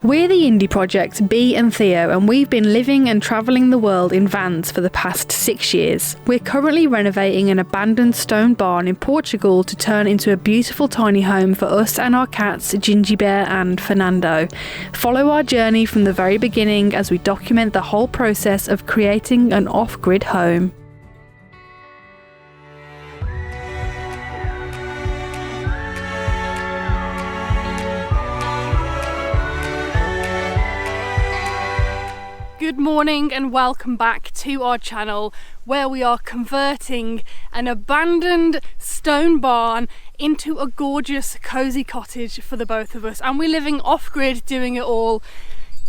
We're the indie project Bee and Theo, and we've been living and travelling the world in vans for the past 6 years. We're currently renovating an abandoned stone barn in Portugal to turn into a beautiful tiny home for us and our cats Ginjey Bear and Furrnando. Follow our journey from the very beginning as we document the whole process of creating an off-grid home. Good morning and welcome back to our channel, where we are converting an abandoned stone barn into a gorgeous cozy cottage for the both of us, and we're living off-grid, doing it all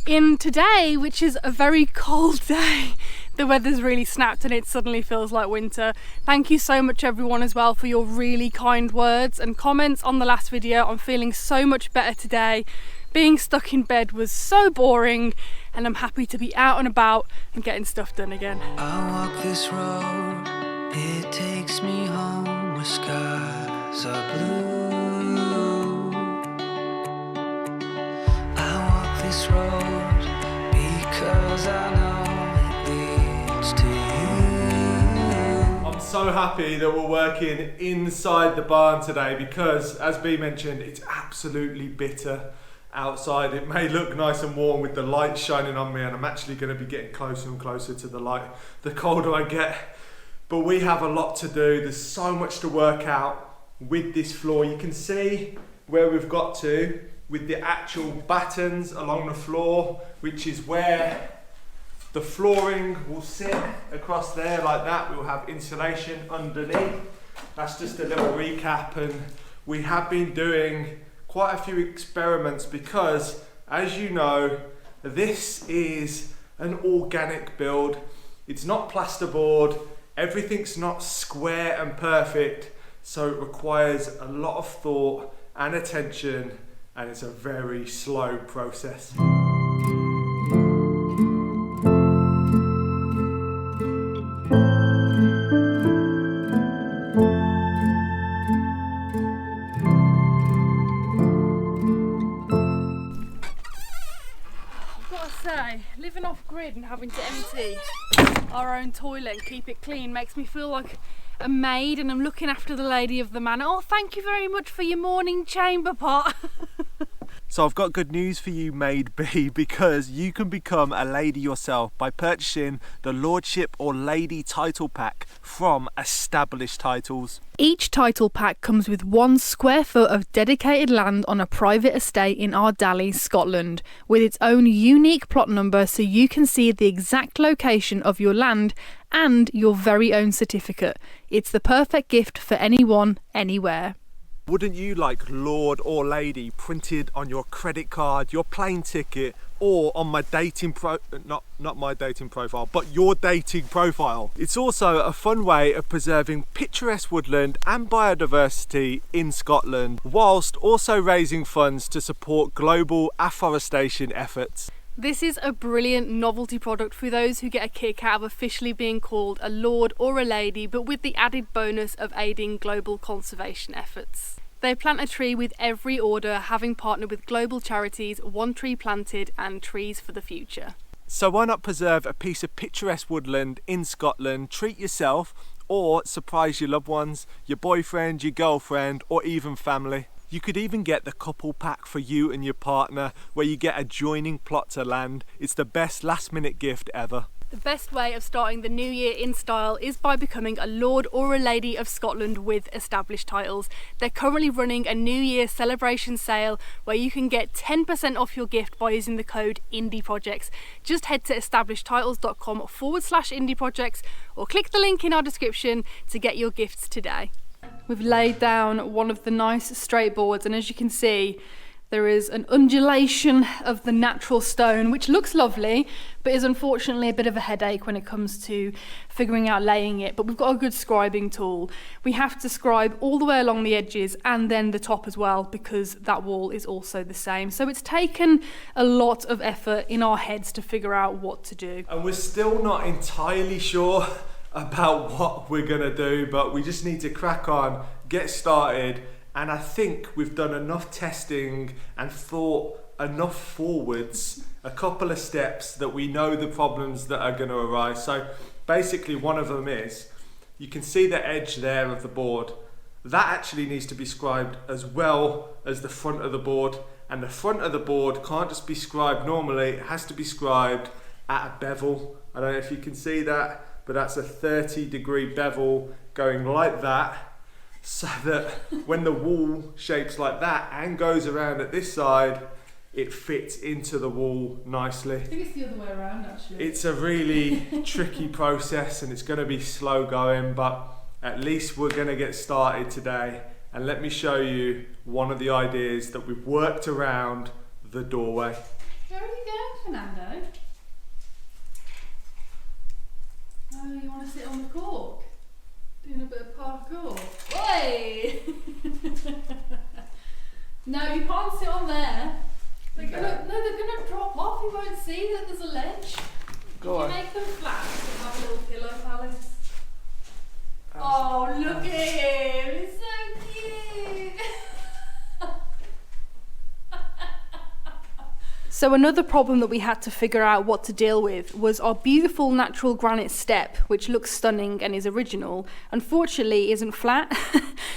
in today, which is a very cold day. The weather's really snapped and it suddenly feels like winter. Thank you so much everyone as well for your really kind words and comments on the last video. I'm feeling so much better today. Being stuck in bed was so boring, and I'm happy to be out and about and getting stuff done again. I walk this road, it takes me home where skies are blue. I walk this road because I know it leads to you. I'm so happy that we're working inside the barn today because, as Bee mentioned, it's absolutely bitter outside. It may look nice and warm with the light shining on me, and I'm actually going to be getting closer and closer to the light the colder I get. But we have a lot to do. There's so much to work out with this floor. You can see where we've got to with the actual battens along the floor, which is where the flooring will sit across there like that. We'll have insulation underneath. That's just a little recap, and we have been doing quite a few experiments because, as you know, this is an organic build. It's not plasterboard, everything's not square and perfect, so it requires a lot of thought and attention, and it's a very slow process. Living off grid and having to empty our own toilet and keep it clean makes me feel like a maid, and I'm looking after the lady of the manor. Oh, thank you very much for your morning chamber pot. So I've got good news for you, Maid Bee, because you can become a lady yourself by purchasing the Lordship or Lady title pack from Established Titles. Each title pack comes with 1 square foot of dedicated land on a private estate in Ardally, Scotland, with its own unique plot number so you can see the exact location of your land and your very own certificate. It's the perfect gift for anyone, anywhere. Wouldn't you like Lord or Lady printed on your credit card, your plane ticket, or on my dating not my dating profile, but your dating profile? It's also a fun way of preserving picturesque woodland and biodiversity in Scotland, whilst also raising funds to support global afforestation efforts. This is a brilliant novelty product for those who get a kick out of officially being called a lord or a lady, but with the added bonus of aiding global conservation efforts. They plant a tree with every order, having partnered with global charities, One Tree Planted and Trees for the Future. So why not preserve a piece of picturesque woodland in Scotland, treat yourself, or surprise your loved ones, your boyfriend, your girlfriend, or even family. You could even get the couple pack for you and your partner, where you get adjoining plots of land. It's the best last minute gift ever. The best way of starting the new year in style is by becoming a Lord or a Lady of Scotland with Established Titles. They're currently running a New Year celebration sale where you can get 10% off your gift by using the code IndieProjects. Just head to establishedtitles.com/IndieProjects or click the link in our description to get your gifts today. We've laid down one of the nice straight boards, and as you can see, there is an undulation of the natural stone, which looks lovely, but is unfortunately a bit of a headache when it comes to figuring out laying it. But we've got a good scribing tool. We have to scribe all the way along the edges and then the top as well, because that wall is also the same. So it's taken a lot of effort in our heads to figure out what to do. And we're still not entirely sure about what we're gonna do, but we just need to crack on, get started, and I think we've done enough testing and thought enough forwards, a couple of steps that we know the problems that are going to arise. So basically one of them is, you can see the edge there of the board. That actually needs to be scribed as well as the front of the board. And the front of the board can't just be scribed normally, it has to be scribed at a bevel. I don't know if you can see that, but that's a 30-degree bevel going like that, so that when the wall shapes like that and goes around at this side, it fits into the wall nicely. I think it's the other way around actually. It's a really tricky process and it's going to be slow going, but at least we're going to get started today. And let me show you one of the ideas that we've worked around the doorway. Where are you going, Furrnando? Oh, you want to sit on the cork? Doing a bit of parkour. Oi! No, you can't sit on there. They're gonna drop off. You won't see that there's a ledge. Go on. You make them flat and have a little pillow palace. Oh, look at him! He's so cute! So another problem that we had to figure out what to deal with was our beautiful natural granite step, which looks stunning and is original. Unfortunately, isn't flat.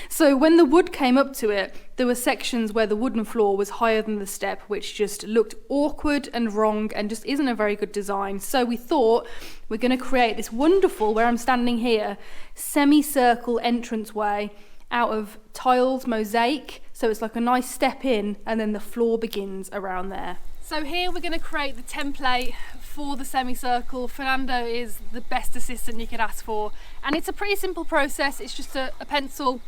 So when the wood came up to it, there were sections where the wooden floor was higher than the step, which just looked awkward and wrong and just isn't a very good design. So we thought we're going to create this wonderful, where I'm standing here, semicircle entranceway out of tiled mosaic. So it's like a nice step in and then the floor begins around there. So here we're going to create the template for the semicircle. Furrnando is the best assistant you could ask for, and it's a pretty simple process. It's just a pencil,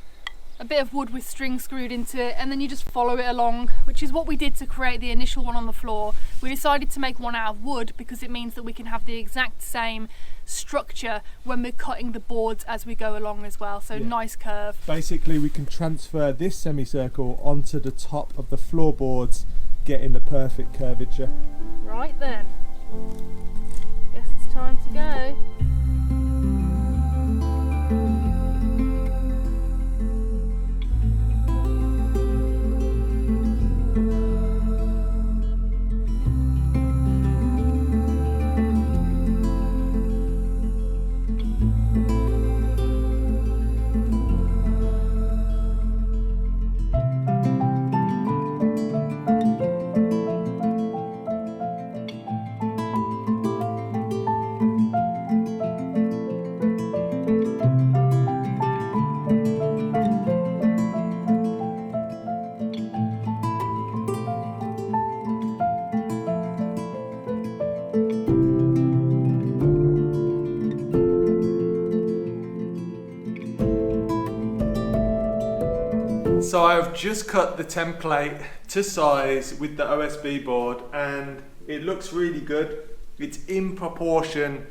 a bit of wood with string screwed into it, and then you just follow it along, which is what we did to create the initial one on the floor. We decided to make one out of wood because it means that we can have the exact same structure when we're cutting the boards as we go along as well. So nice curve. Basically we can transfer this semicircle onto the top of the floorboards, getting the perfect curvature. Right then, guess it's time to go. So I've just cut the template to size with the OSB board and it looks really good. It's in proportion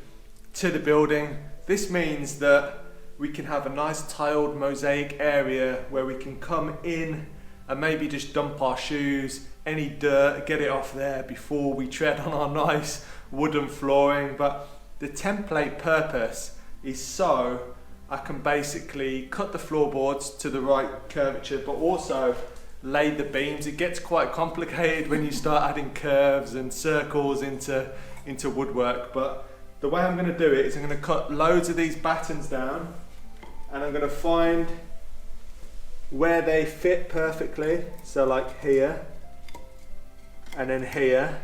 to the building. This means that we can have a nice tiled mosaic area where we can come in and maybe just dump our shoes, any dirt, get it off there before we tread on our nice wooden flooring. But the template purpose is so I can basically cut the floorboards to the right curvature, but also lay the beams. It gets quite complicated when you start adding curves and circles into woodwork, but the way I'm going to do it is I'm going to cut loads of these battens down and I'm going to find where they fit perfectly. So like here and then here,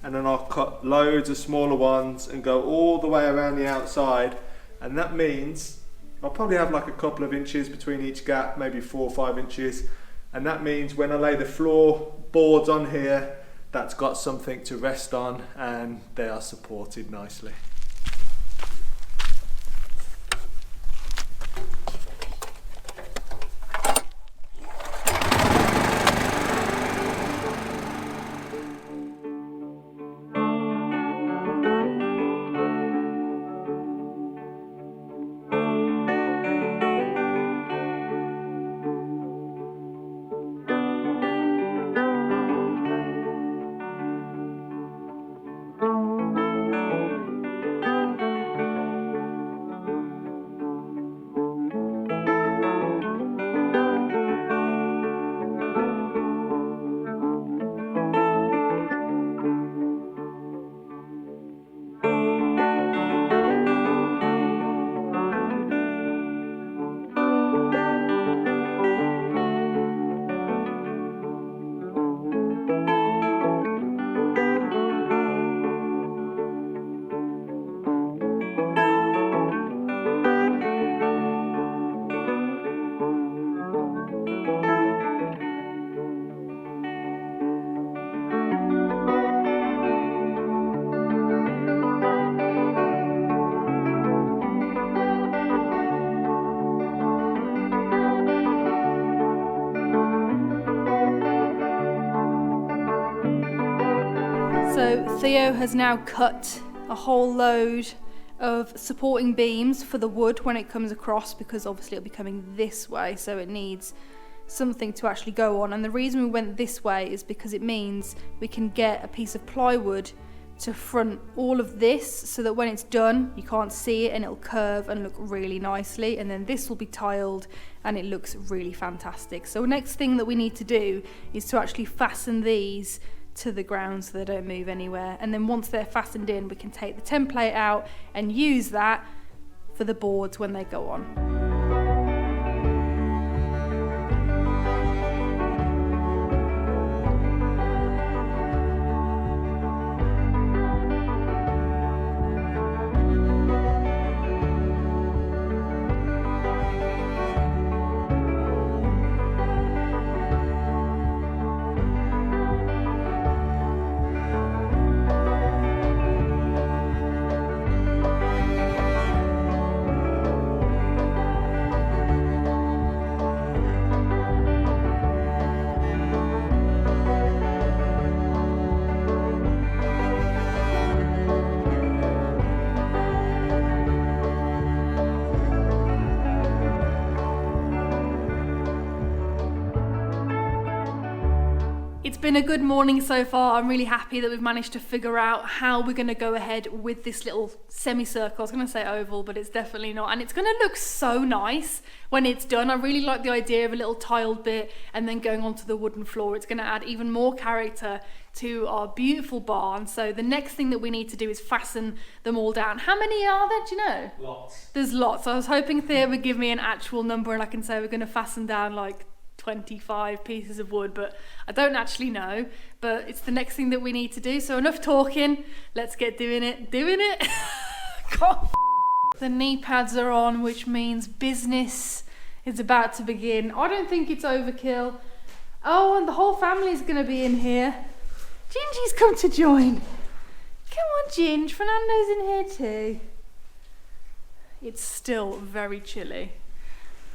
and then I'll cut loads of smaller ones and go all the way around the outside. And that means I'll probably have like a couple of inches between each gap, maybe 4 or 5 inches. And that means when I lay the floorboards on here, that's got something to rest on and they are supported nicely. So Theo has now cut a whole load of supporting beams for the wood when it comes across, because obviously it'll be coming this way, so it needs something to actually go on. And the reason we went this way is because it means we can get a piece of plywood to front all of this, so that when it's done you can't see it and it'll curve and look really nicely, and then this will be tiled and it looks really fantastic. So next thing that we need to do is to actually fasten these to the ground so they don't move anywhere, and then once they're fastened in we can take the template out and use that for the boards when they go on. It's been a good morning so far. I'm really happy that we've managed to figure out how we're going to go ahead with this little semicircle. I was going to say oval, but it's definitely not. And it's going to look so nice when it's done. I really like the idea of a little tiled bit and then going onto the wooden floor. It's going to add even more character to our beautiful barn. So the next thing that we need to do is fasten them all down. How many are there, do you know? Lots. There's lots. I was hoping Theo would give me an actual number and I can say we're going to fasten down like 25 pieces of wood, but I don't actually know. But it's the next thing that we need to do. So enough talking, let's get doing it. God. The knee pads are on, which means business is about to begin. I don't think it's overkill. Oh, and the whole family's gonna be in here. Ginjey's come to join. Come on, Ginj, Furrnando's in here too. It's still very chilly.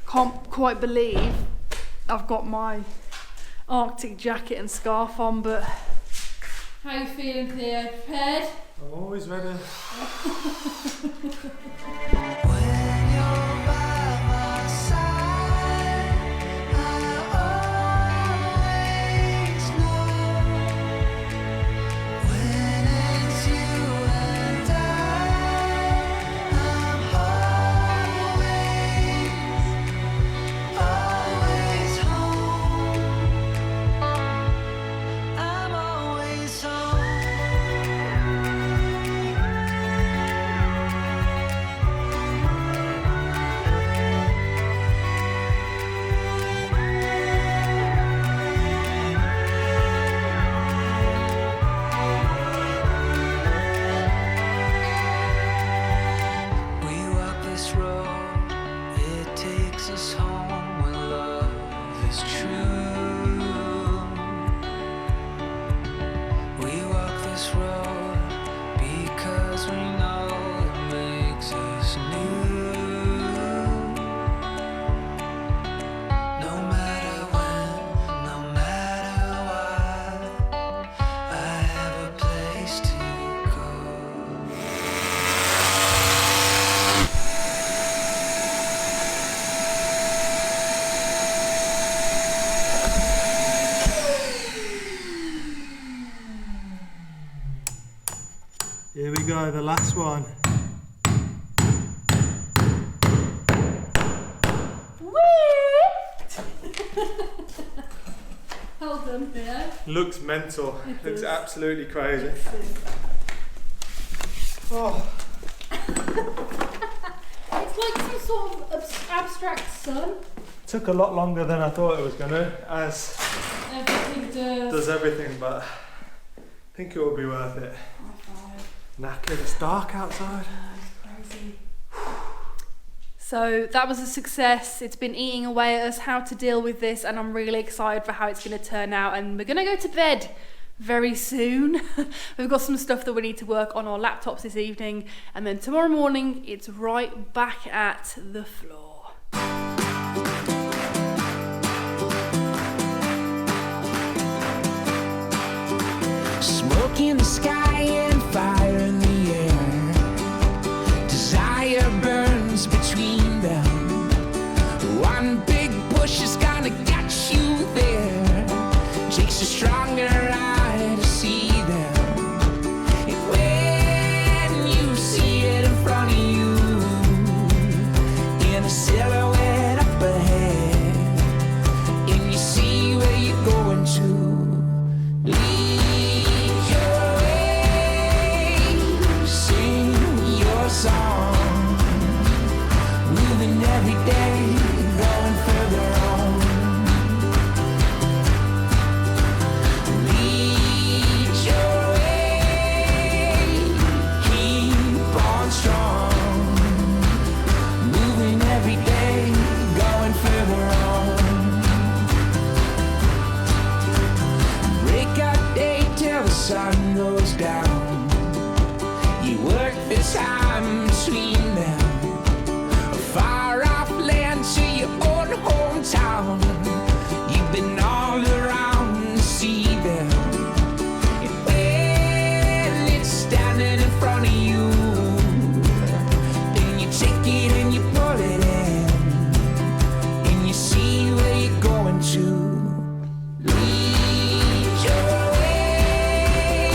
Can't quite believe I've got my Arctic jacket and scarf on, but how you feeling, Theo? Prepared? I'm always ready. Here we go, the last one. Well done, Theo. Looks mental. It Looks does. absolutely crazy. Oh. It's like some sort of abstract sun. Took a lot longer than I thought it was gonna, as Everything does everything, but I think it will be worth it. High five. Knackered, it's dark outside. Crazy. So that was a success. It's been eating away at us how to deal with this, and I'm really excited for how it's going to turn out. And we're going to go to bed very soon. We've got some stuff that we need to work on our laptops this evening, and then tomorrow morning it's right back at the floor. Smoke spark in the sky and fire in the air. Desire burns between them. One big push is gonna get you there. Takes a stronger eye to see them. And when you see it in front of you, in a silhouette up ahead, and you see where you're going to. Lead your way, sing your song, moving every day, going further on. Lead your way, keep on strong, moving every day, going further on. Break out day till the sun goes down. You work this time between them. A far off land to your own hometown. You've been all around to see them. And when it's standing in front of you, then you take it and you pull it in, and you see where you're going to. Lead your way,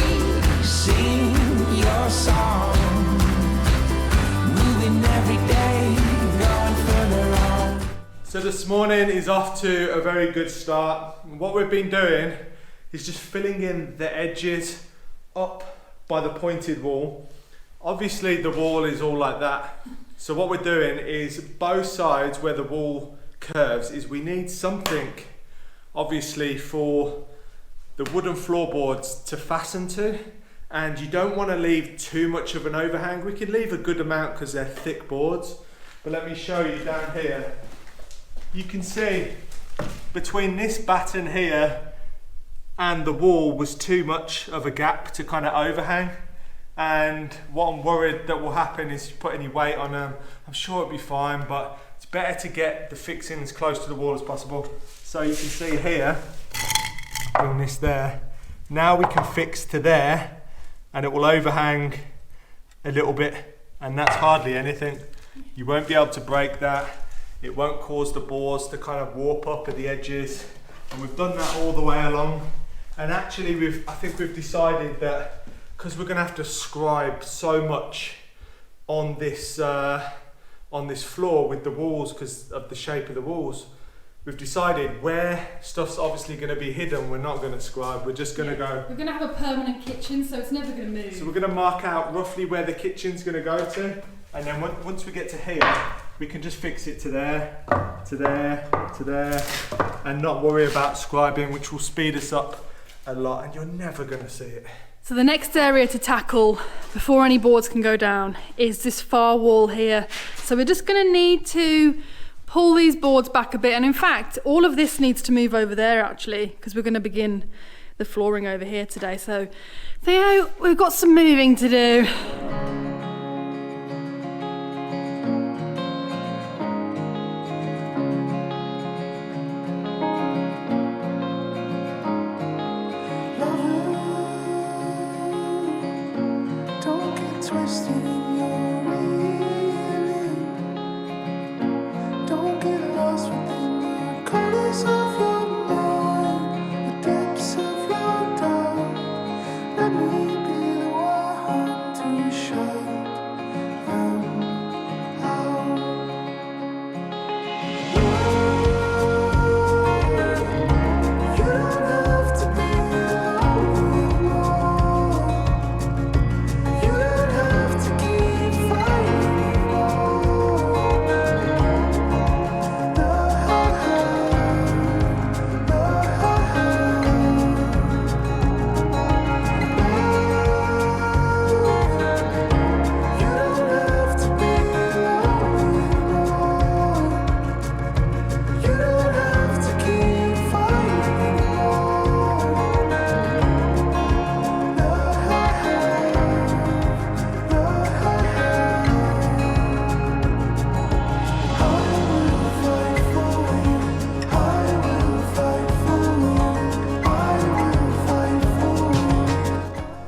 sing your song, moving every day, going further on. So this morning is off to a very good start. What we've been doing is just filling in the edges up by the pointed wall. Obviously the wall is all like that. So what we're doing is both sides where the wall curves is we need something obviously for the wooden floorboards to fasten to, and you don't want to leave too much of an overhang. We can leave a good amount because they're thick boards, but let me show you down here. You can see between this batten here and the wall was too much of a gap to kind of overhang, and what I'm worried that will happen is you put any weight on them. I'm sure it'll be fine, but it's better to get the fixing as close to the wall as possible. So you can see here, bring this there. Now we can fix to there, and it will overhang a little bit, and that's hardly anything. You won't be able to break that. It won't cause the boards to kind of warp up at the edges, and we've done that all the way along. And actually I think we've decided that because we're going to have to scribe so much on this floor with the walls because of the shape of the walls, we've decided where stuff's obviously going to be hidden, we're not going to scribe. We're just going to go. We're going to have a permanent kitchen, so it's never going to move. So we're going to mark out roughly where the kitchen's going to go to, and then once we get to here, we can just fix it to there, to there, to there, and not worry about scribing, which will speed us up a lot, and you're never going to see it. So the next area to tackle before any boards can go down is this far wall here. So we're just going to need to pull these boards back a bit, and in fact all of this needs to move over there actually, because we're going to begin the flooring over here today. So Theo, we've got some moving to do. Don't get twisted in your reeling. Don't get lost within the corners of your mind, the depths of your doubt. Let me be the one to shut them out. You don't have to be alone anymore. You don't have to keep fighting anymore.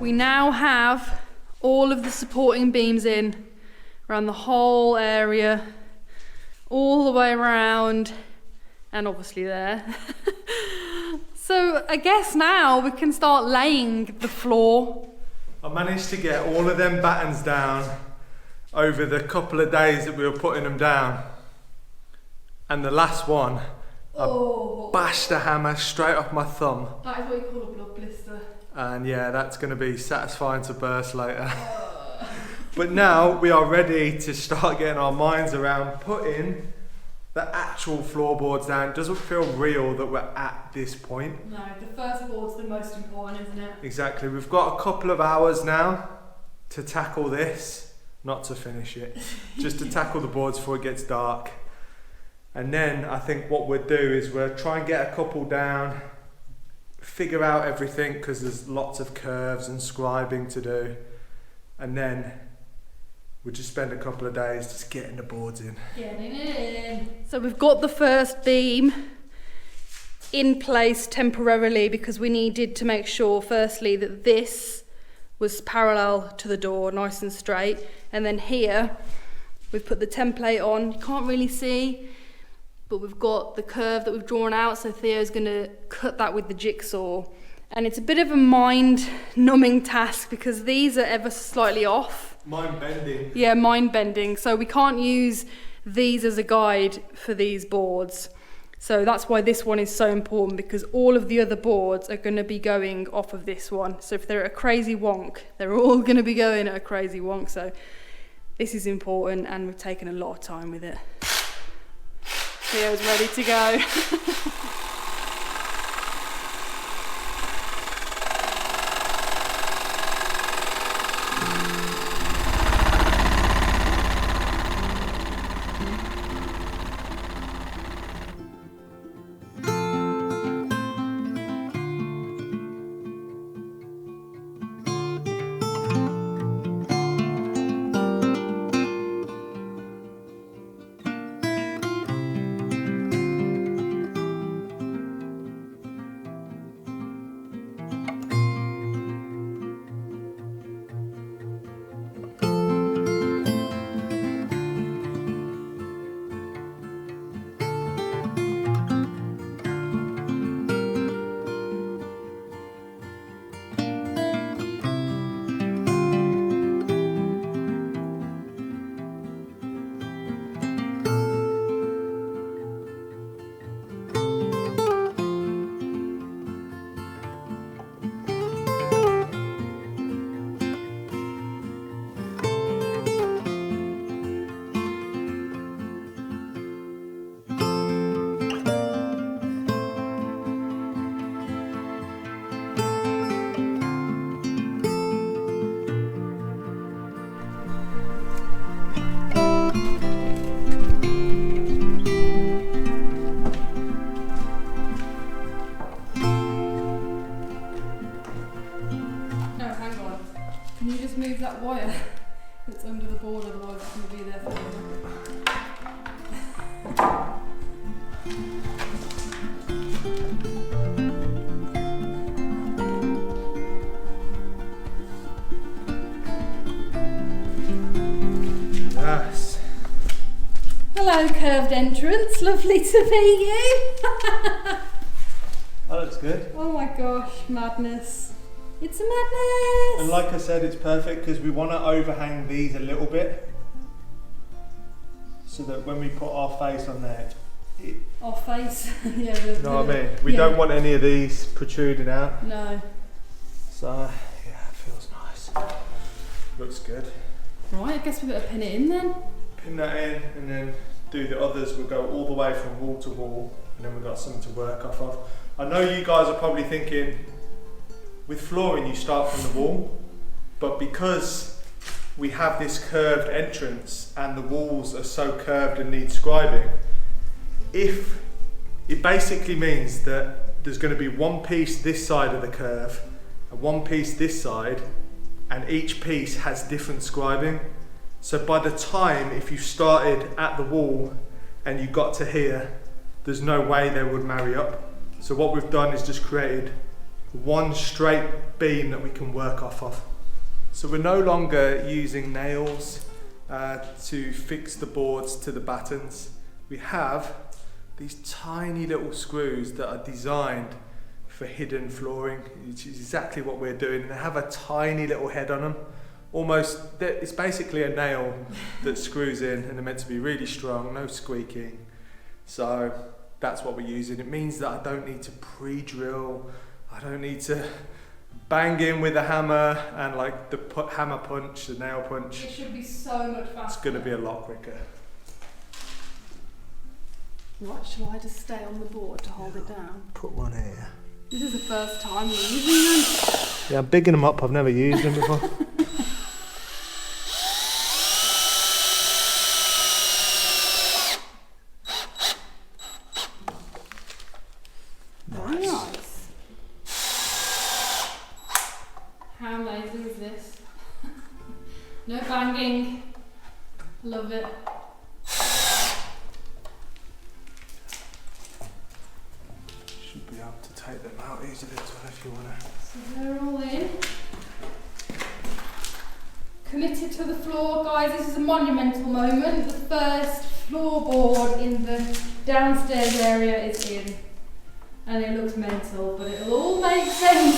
we now have all of the supporting beams in around the whole area, all the way around, and obviously there. So I guess now we can start laying the floor. I managed to get all of them battens down over the couple of days that we were putting them down. And the last one, I bashed the hammer straight off my thumb. That is what you call a blood blister. And yeah, that's going to be satisfying to burst later. But now we are ready to start getting our minds around putting the actual floorboards down. It doesn't feel real that we're at this point. No, the first board's the most important, isn't it? Exactly. We've got a couple of hours now to tackle this, not to finish it, just to tackle the boards before it gets dark. And then I think what we'll do is we'll try and get a couple down, figure out everything because there's lots of curves and scribing to do, and then we'll just spend a couple of days just getting the boards in. Getting it in. So we've got the first beam in place temporarily because we needed to make sure firstly that this was parallel to the door, nice and straight, and then here we've put the template on. You can't really see, but we've got the curve that we've drawn out, so Theo's going to cut that with the jigsaw. And it's a bit of a mind-numbing task because these are ever slightly off. Mind-bending. Yeah, mind-bending. So we can't use these as a guide for these boards. So that's why this one is so important, because all of the other boards are going to be going off of this one. So if they're at a crazy wonk, they're all going to be going at a crazy wonk. So this is important, and we've taken a lot of time with it. Theo's ready to go. Move that wire that's under the board, otherwise it's going to be there for Yes. Hello, curved entrance. Lovely to meet you. That looks good. Oh my gosh, madness. It's a madness! And like I said, it's perfect because we want to overhang these a little bit so that when we put our face on there, our face? Yeah. You know what I mean? We don't want any of these protruding out. No. So, yeah, it feels nice. Looks good. Right, I guess we better pin it in then. Pin that in and then do the others. We'll go all the way from wall to wall and then we've got something to work off of. I know you guys are probably thinking, with flooring you start from the wall, but because we have this curved entrance and the walls are so curved and need scribing, if it basically means that there's going to be one piece this side of the curve and one piece this side, and each piece has different scribing. So by the time, if you started at the wall and you got to here, there's no way they would marry up. So what we've done is just created one straight beam that we can work off of. So we're no longer using nails to fix the boards to the battens. We have these tiny little screws that are designed for hidden flooring, which is exactly what we're doing. And they have a tiny little head on them. Almost, it's basically a nail that screws in, and they're meant to be really strong, no squeaking. So that's what we're using. It means that I don't need to pre-drill, I don't need to bang in with a hammer and like the hammer punch, the nail punch. It should be so much faster. It's going to be a lot quicker. Right, shall I just stay on the board to hold it down? Put one here. This is the first time we're using them. Yeah, I'm bigging them up, I've never used them before. Very nice. How amazing is this? No banging. Love it. Should be able to take them out easily as well if you want to. So they're all in. Committed to the floor, guys. This is a monumental moment. The first floorboard in the downstairs area is in. And it looks mental, but it'll all make sense.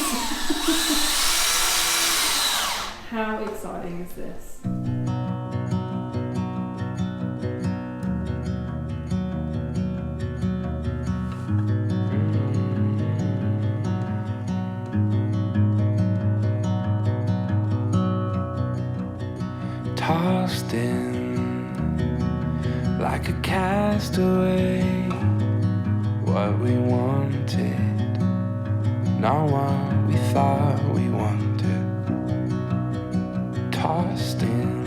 How exciting is this? Tossed in like a castaway. What we wanted, not what we thought we wanted. Tossed in,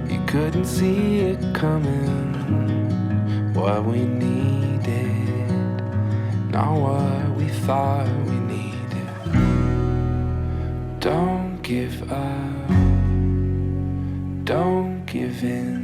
you couldn't see it coming. What we needed, not what we thought we needed. Don't give up, don't give in.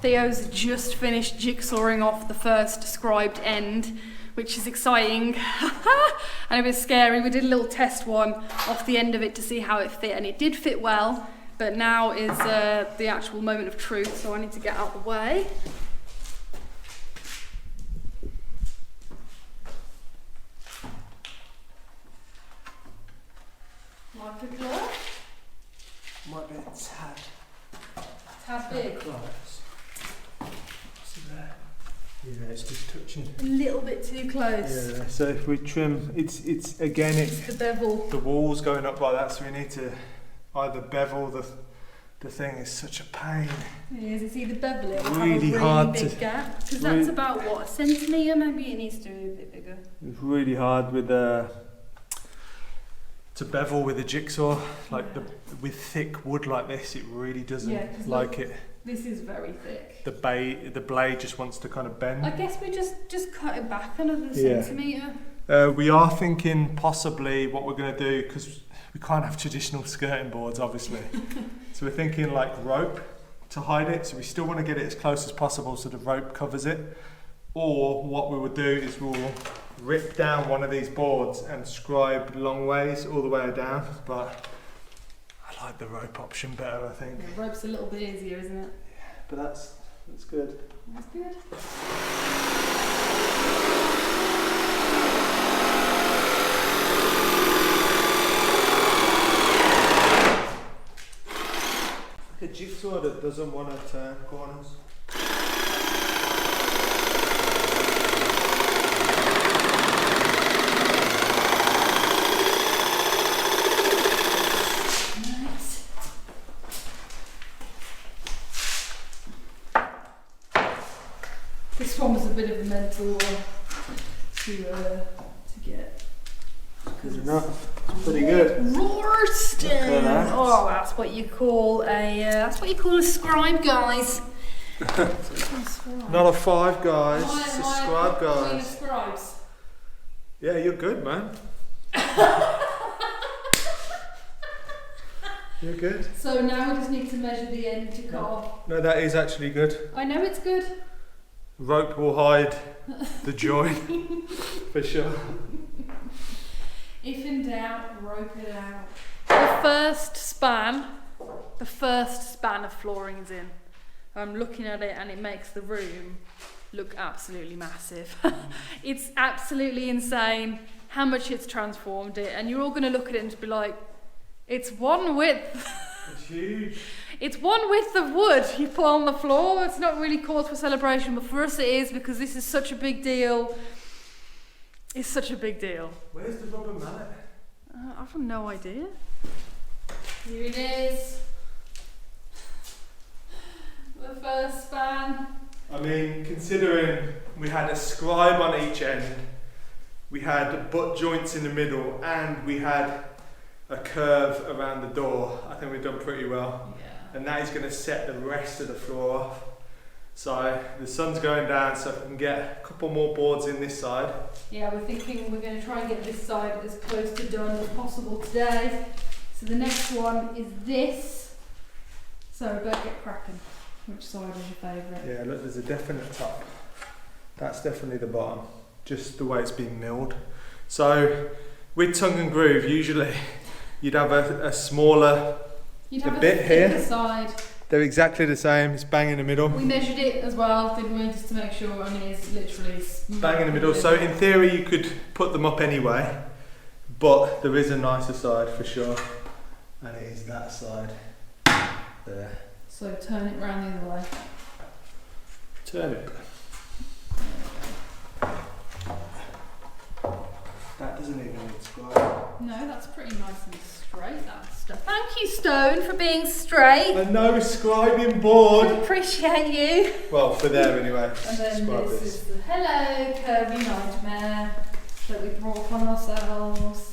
Theo's just finished jigsawing off the first scribed end, which is exciting and a bit scary. We did a little test one off the end of it to see how it fit, and it did fit well, but now is the actual moment of truth, so I need to get out of the way. Like a glove? Might be a tad big. close. Yeah, it's just touching. A little bit too close. Yeah, so if we trim, it's again, It's the bevel. the wall's going up like that, so we need to either bevel the thing. Is such a pain. It is. It's either bevel it or Really have a really hard big to- gap, because that's about what, a centimetre? Maybe it needs to be a bit bigger. It's really hard with to bevel with a jigsaw, like with thick wood like this. It really doesn't 'cause like look, it. This is very thick. The blade just wants to kind of bend. I guess we just cut it back another Yeah. centimetre. We are thinking possibly what we're going to do, because we can't have traditional skirting boards, obviously. So we're thinking like rope to hide it. So we still want to get it as close as possible so the rope covers it. Or what we will do is we'll rip down one of these boards and scribe long ways all the way down. But I like the rope option better, I think. The rope's a little bit easier, isn't it? But that's good. That's good. Like a jigsaw that doesn't want to turn corners. This one was a bit of a mental one to get. Good enough. It's pretty good. Roarston. Look at that. Oh, that's what you call a scribe, guys. Not a 5, guys. Am I Subscribe, queen of guys. scribes? Yeah, you're good, man. You're good. So now we just need to measure the end to cut off. No, that is actually good. I know it's good. Rope will hide the joy, for sure. If in doubt, rope it out. The first span of flooring is in. I'm looking at it and it makes the room look absolutely massive. It's absolutely insane how much it's transformed it, and you're all going to look at it and just be like, it's one width. It's huge. It's one width of wood you put on the floor. It's not really cause for celebration, but for us it is, because this is such a big deal. It's such a big deal. Where's the rubber mallet? I've no idea. Here it is. The first span. I mean, considering we had a scribe on each end, we had butt joints in the middle, and we had a curve around the door, I think we've done pretty well. Yeah. And that is going to set the rest of the floor off. So the sun's going down, so I can get a couple more boards in this side. Yeah, we're thinking we're going to try and get this side as close to done as possible today. So the next one is this. So better get cracking. Which side is your favourite? Yeah, look, there's a definite top. That's definitely the bottom, just the way it's been milled. So with tongue and groove, usually you'd have a smaller bit here. Side. They're exactly the same, it's bang in the middle. We measured it as well, didn't we, just to make sure, and it is literally bang in the middle. So in theory you could put them up anyway, but there is a nicer side for sure, and it is that side there. So turn it round the other way. Turn it. That doesn't even need square. No, that's pretty nice and straight, that stuff. Thank you, Stone, for being straight. A no scribing board. I appreciate you. Well, for there anyway. And then Scribe this is the Hello Curvy Nightmare that we brought upon ourselves.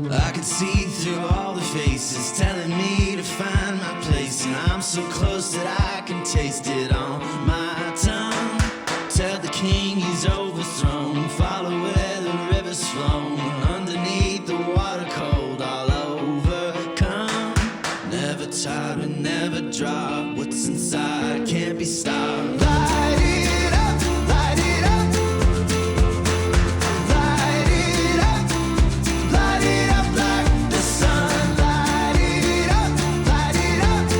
I could see through all the faces telling me to find my place, and I'm so close that I can taste it on my tongue. Tell the king he's overthrown, follow where the river's flown, underneath the water cold, all overcome. Never tired and never drop, what's inside can't be stopped. Light it up, light it up. Light it up, light it up like the sun. Light it up, light it up.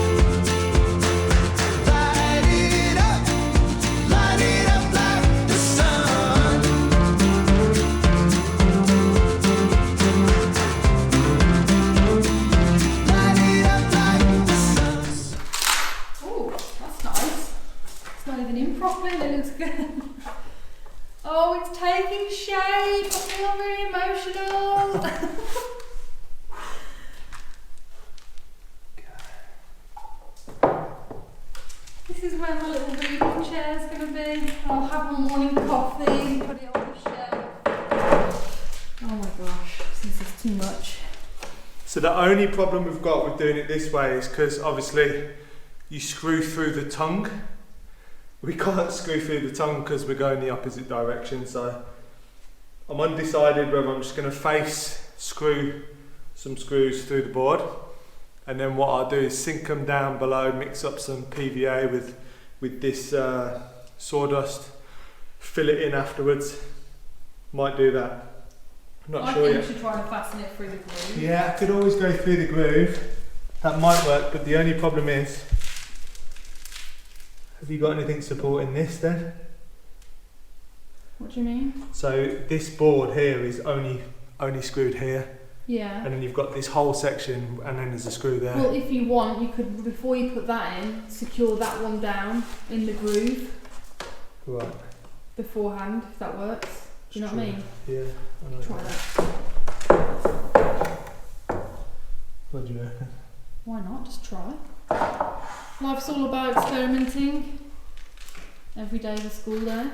Light it up, light it up like the sun. Light it up like the sun. Oh, that's nice. It's not even in properly, and it looks good. Oh, it's taking shape. I feel very emotional. This is where my little reading chair's going to be. I'll have my morning coffee and put it on the shelf. Oh my gosh, this is too much. So the only problem we've got with doing it this way is because obviously you screw through the tongue. We can't screw through the tongue because we're going the opposite direction, so I'm undecided whether I'm just going to screw some screws through the board, and then what I'll do is sink them down below, mix up some PVA with this sawdust, fill it in afterwards. Might do that. I'm not sure I think yet. you should try and fasten it through the groove. Yeah, I could always go through the groove. That might work, but the only problem is, have you got anything supporting this then? What do you mean? So this board here is only screwed here, Yeah. and then you've got this whole section, and then there's a screw there. Well, if you want, you could, before you put that in, secure that one down in the groove Right. beforehand, if that works. Do you know what I mean? Yeah. I know. Try that. What do you reckon? Why not? Just try. Life's all about experimenting. Every day is a school day.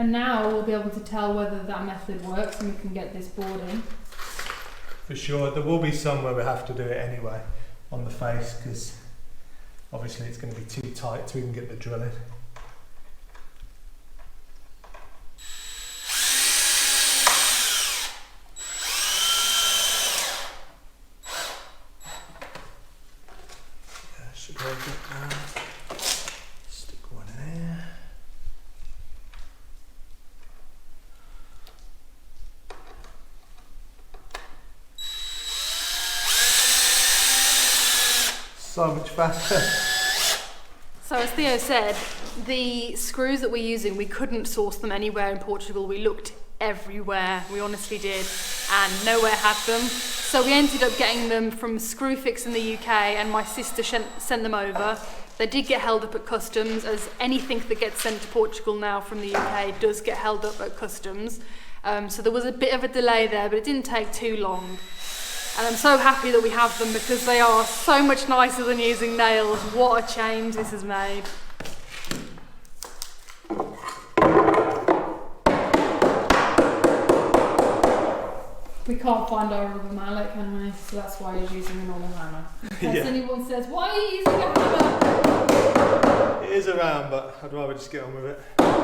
And now we'll be able to tell whether that method works and we can get this board in. For sure, there will be some where we have to do it anyway on the face because obviously it's going to be too tight to even get the drill in. Yeah, should work it now. Stick one in here. So much faster. So as Theo said, the screws that we're using, we couldn't source them anywhere in Portugal. We looked everywhere, we honestly did, and nowhere had them. So we ended up getting them from Screwfix in the UK, and my sister sent them over. They did get held up at customs, as anything that gets sent to Portugal now from the UK does get held up at customs. So there was a bit of a delay there, but it didn't take too long. And I'm so happy that we have them because they are so much nicer than using nails. What a change this has made. We can't find our rubber mallet, can we? So that's why he's using a normal hammer. In case anyone says, why are you using a hammer? It is around, but I'd rather just get on with it. That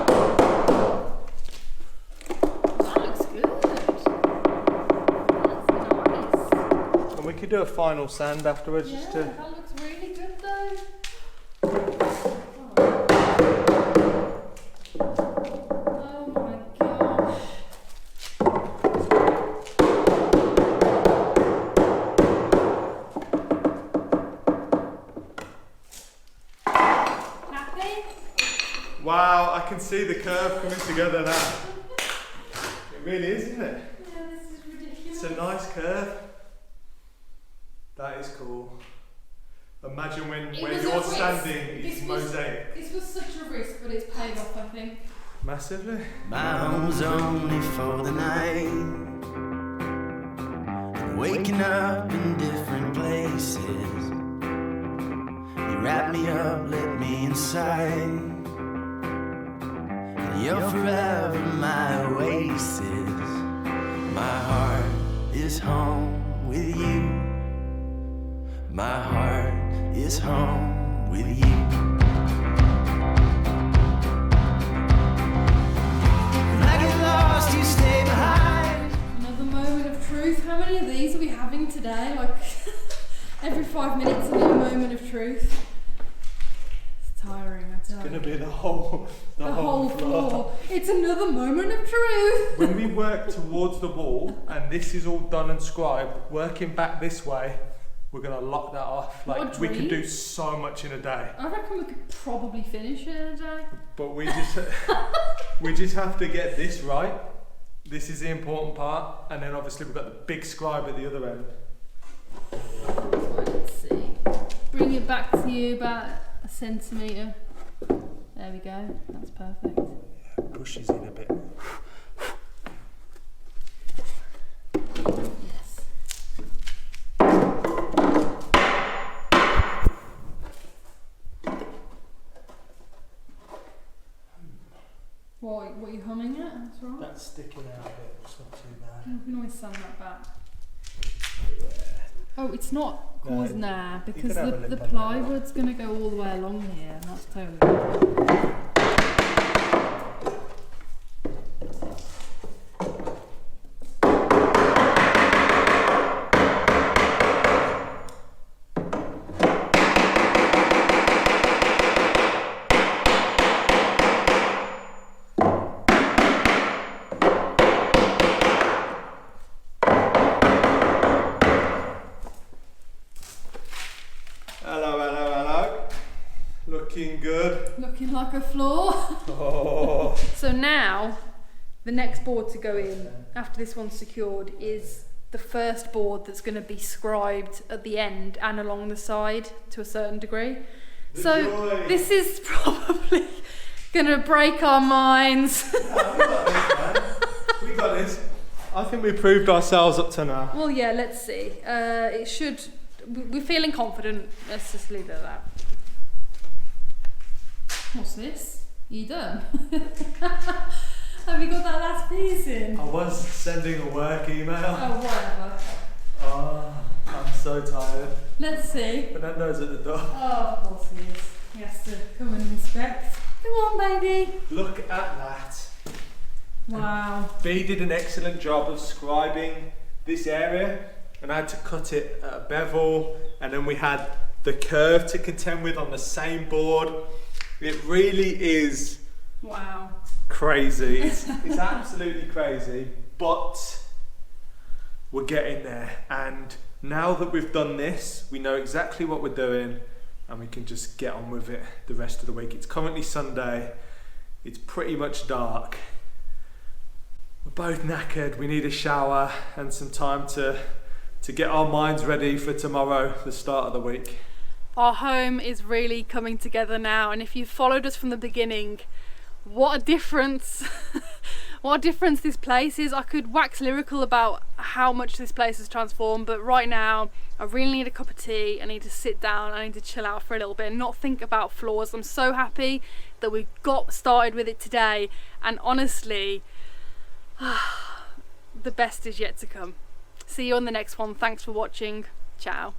looks good. That's nice. And we could do a final sand afterwards Yeah, just to... that looks really good though. Oh my gosh. Happy? Wow, I can see the curve coming together now. It really is, isn't it? Yeah, this is ridiculous. It's a nice curve. That is cool. Imagine when It where was a you're risk. standing This is was- mosaic. This was such a risk, but it's paid off, I think. Massively. My home's only for the night. Waking up in different places. You wrap me up, let me inside. You're forever my oasis. My heart is home with you. My heart is home with you. When I get lost, you stay behind. Another moment of truth. How many of these are we having today? Like every 5 minutes, a new moment of truth. It's tiring, I tell It's gonna you. be the whole floor. It's another moment of truth. When we work towards the wall and this is all done and scribed, working back this way, we're gonna lock that off. What a Like we could dream. do so much in a day. I reckon we could probably finish it in a day. But we just we just have to get this right. This is the important part, and then obviously we've got the big scribe at the other end. Right, let's see. Bring it back to you about a centimetre. There we go. That's perfect. Pushes in a bit. Yes. What are you humming at? That's right. That's sticking out a bit, it's not too bad. You can always sand that back. Oh, it's not No, caused now you because can have a the lip on plywood's going to go all the way along here, and that's totally. Hello. Looking good. Looking like a floor. Oh. So now, the next board to go in after this one's secured is the first board that's going to be scribed at the end and along the side to a certain degree. So joy. this is probably going to break our minds. We got this, man. We got this. I think we proved ourselves up to now. Well, yeah, let's see. It should. We're feeling confident. Let's just leave it at that. What's this? You done? Have you got that last piece in? I was sending a work email. Oh, whatever. Oh, I'm so tired. Let's see. Fernando's at the door. Oh, of course he is. He has to come and inspect. Come on, baby. Look at that. Wow. Bee did an excellent job of scribing this area, and I had to cut it at a bevel, and then we had the curve to contend with on the same board. It really is Wow. crazy. It's absolutely crazy, but we're getting there. And now that we've done this, we know exactly what we're doing, and we can just get on with it the rest of the week. It's currently Sunday. It's pretty much dark. We're both knackered. We need a shower and some time to get our minds ready for tomorrow, the start of the week. Our home is really coming together now, and if you followed us from the beginning, what a difference. What a difference this place is. I could wax lyrical about how much this place has transformed, but right now I really need a cup of tea. I need to sit down, I need to chill out for a little bit and not think about floors. I'm so happy that we got started with it today, and honestly, the best is yet to come. See you on the next one. Thanks for watching. Ciao.